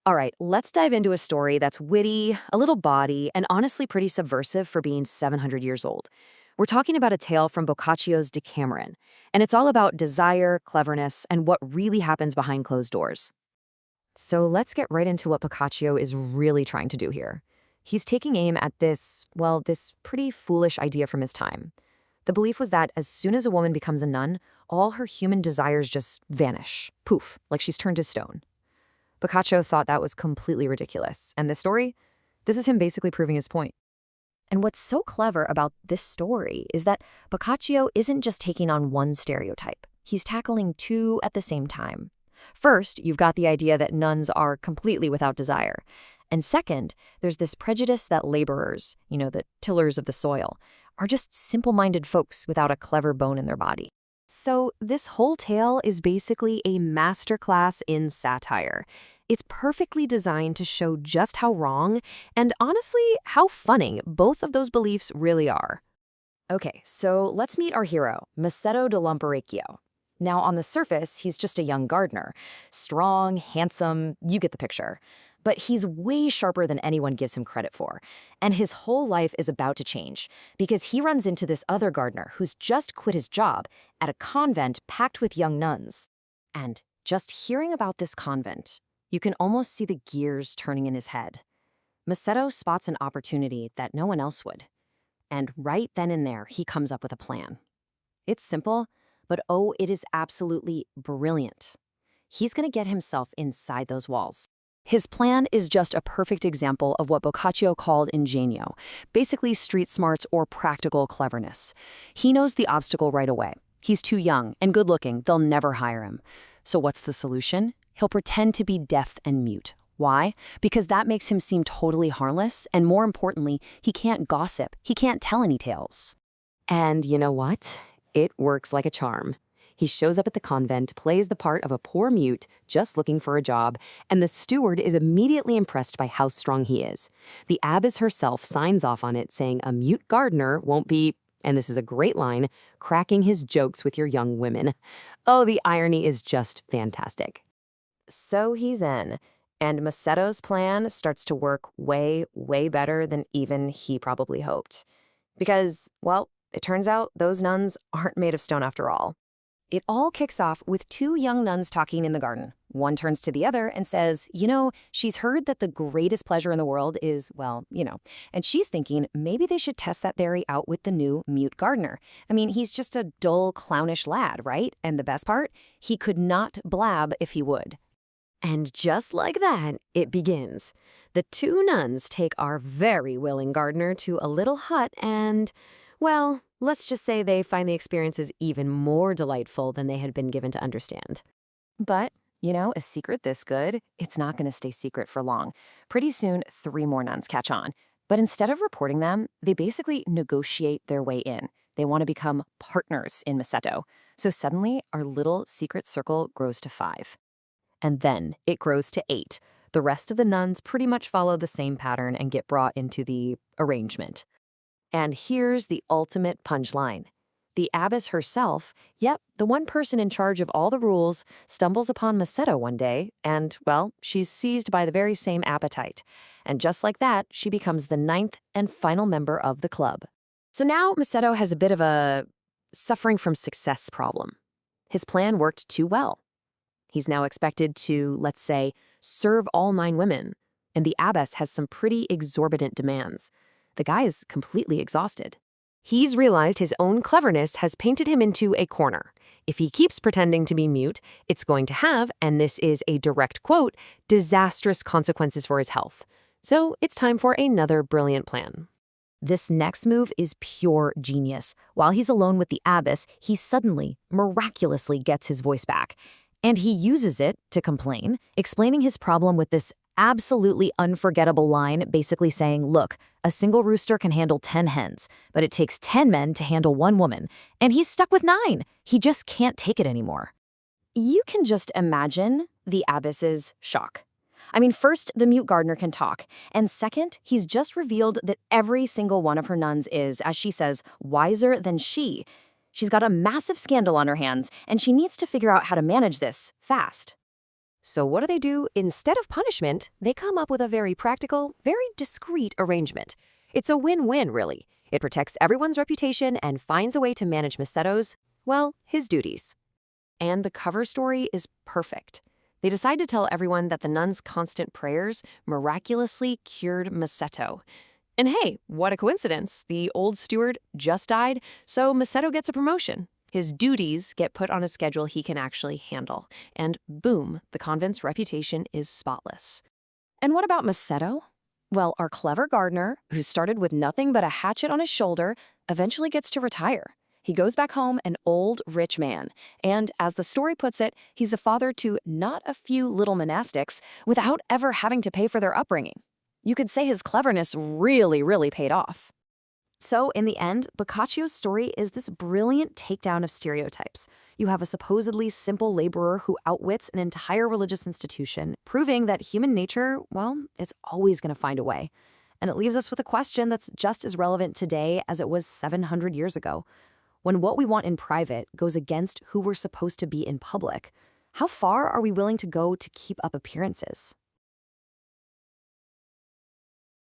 All right, let's dive into a story that's witty, a little bawdy, and honestly pretty subversive for being 700 years old. We're talking about a tale from Boccaccio's Decameron, and it's all about desire, cleverness, and what really happens behind closed doors. So let's get right into what Boccaccio is really trying to do here. He's taking aim at this pretty foolish idea from his time. The belief was that as soon as a woman becomes a nun, all her human desires just vanish. Poof, like she's turned to stone. Boccaccio thought that was completely ridiculous. And this story? This is him basically proving his point. And what's so clever about this story is that Boccaccio isn't just taking on one stereotype. He's tackling two at the same time. First, you've got the idea that nuns are completely without desire. And second, there's this prejudice that laborers, the tillers of the soil, are just simple-minded folks without a clever bone in their body. So this whole tale is basically a masterclass in satire. It's perfectly designed to show just how wrong and honestly how funny both of those beliefs really are. Okay, so let's meet our hero, Masetto dell'Imperecchio. Now, on the surface, he's just a young gardener. Strong, handsome, you get the picture. But he's way sharper than anyone gives him credit for. And his whole life is about to change, because he runs into this other gardener who's just quit his job at a convent packed with young nuns. And just hearing about this convent, you can almost see the gears turning in his head. Masetto spots an opportunity that no one else would. And right then and there, he comes up with a plan. It's simple, but oh, it is absolutely brilliant. He's going to get himself inside those walls. His plan is just a perfect example of what Boccaccio called ingenio, basically street smarts or practical cleverness. He knows the obstacle right away. He's too young and good-looking, they'll never hire him. So what's the solution? He'll pretend to be deaf and mute. Why? Because that makes him seem totally harmless, and more importantly, he can't gossip, he can't tell any tales. And you know what? It works like a charm. He shows up at the convent, plays the part of a poor mute just looking for a job, and the steward is immediately impressed by how strong he is. The abbess herself signs off on it, saying a mute gardener won't be, and this is a great line, cracking his jokes with your young women. Oh, the irony is just fantastic. So he's in, and Masetto's plan starts to work way, way better than even he probably hoped. Because, well, it turns out those nuns aren't made of stone after all. It all kicks off with two young nuns talking in the garden. One turns to the other and says, she's heard that the greatest pleasure in the world is, and she's thinking maybe they should test that theory out with the new mute gardener. I mean, he's just a dull, clownish lad, right? And the best part, he could not blab if he would. And just like that, it begins. The two nuns take our very willing gardener to a little hut and, well, let's just say they find the experiences even more delightful than they had been given to understand. But, a secret this good, it's not going to stay secret for long. Pretty soon, 3 more nuns catch on. But instead of reporting them, they basically negotiate their way in. They want to become partners in Masetto. So suddenly, our little secret circle grows to 5. And then it grows to 8. The rest of the nuns pretty much follow the same pattern and get brought into the arrangement. And here's the ultimate punchline. The abbess herself, the one person in charge of all the rules, stumbles upon Masetto one day, and, well, she's seized by the very same appetite. And just like that, she becomes the 9th and final member of the club. So now Masetto has a bit of a suffering from success problem. His plan worked too well. He's now expected to, let's say, serve all 9 women, and the abbess has some pretty exorbitant demands. The guy is completely exhausted. He's realized his own cleverness has painted him into a corner. If he keeps pretending to be mute, it's going to have, and this is a direct quote, disastrous consequences for his health. So it's time for another brilliant plan. This next move is pure genius. While he's alone with the abbess, he suddenly, miraculously gets his voice back. And he uses it to complain, explaining his problem with this absolutely unforgettable line, basically saying, look, a single rooster can handle 10 hens, but it takes 10 men to handle 1 woman, and he's stuck with 9. He just can't take it anymore. You can just imagine the abbess's shock. I mean, first, the mute gardener can talk, and second, he's just revealed that every single one of her nuns is, as she says, wiser than she. She's got a massive scandal on her hands, and she needs to figure out how to manage this fast. So what do? Instead of punishment, they come up with a very practical, very discreet arrangement. It's a win-win, really. It protects everyone's reputation and finds a way to manage Masetto's, well, his duties. And the cover story is perfect. They decide to tell everyone that the nuns' constant prayers miraculously cured Masetto. And hey, what a coincidence. The old steward just died, so Masetto gets a promotion. His duties get put on a schedule he can actually handle. And boom, the convent's reputation is spotless. And what about Masetto? Well, our clever gardener, who started with nothing but a hatchet on his shoulder, eventually gets to retire. He goes back home an old, rich man. And as the story puts it, he's a father to not a few little monastics without ever having to pay for their upbringing. You could say his cleverness really paid off. So, in the end, Boccaccio's story is this brilliant takedown of stereotypes. You have a supposedly simple laborer who outwits an entire religious institution, proving that human nature, well, it's always going to find a way. And it leaves us with a question that's just as relevant today as it was 700 years ago. When what we want in private goes against who we're supposed to be in public, how far are we willing to go to keep up appearances?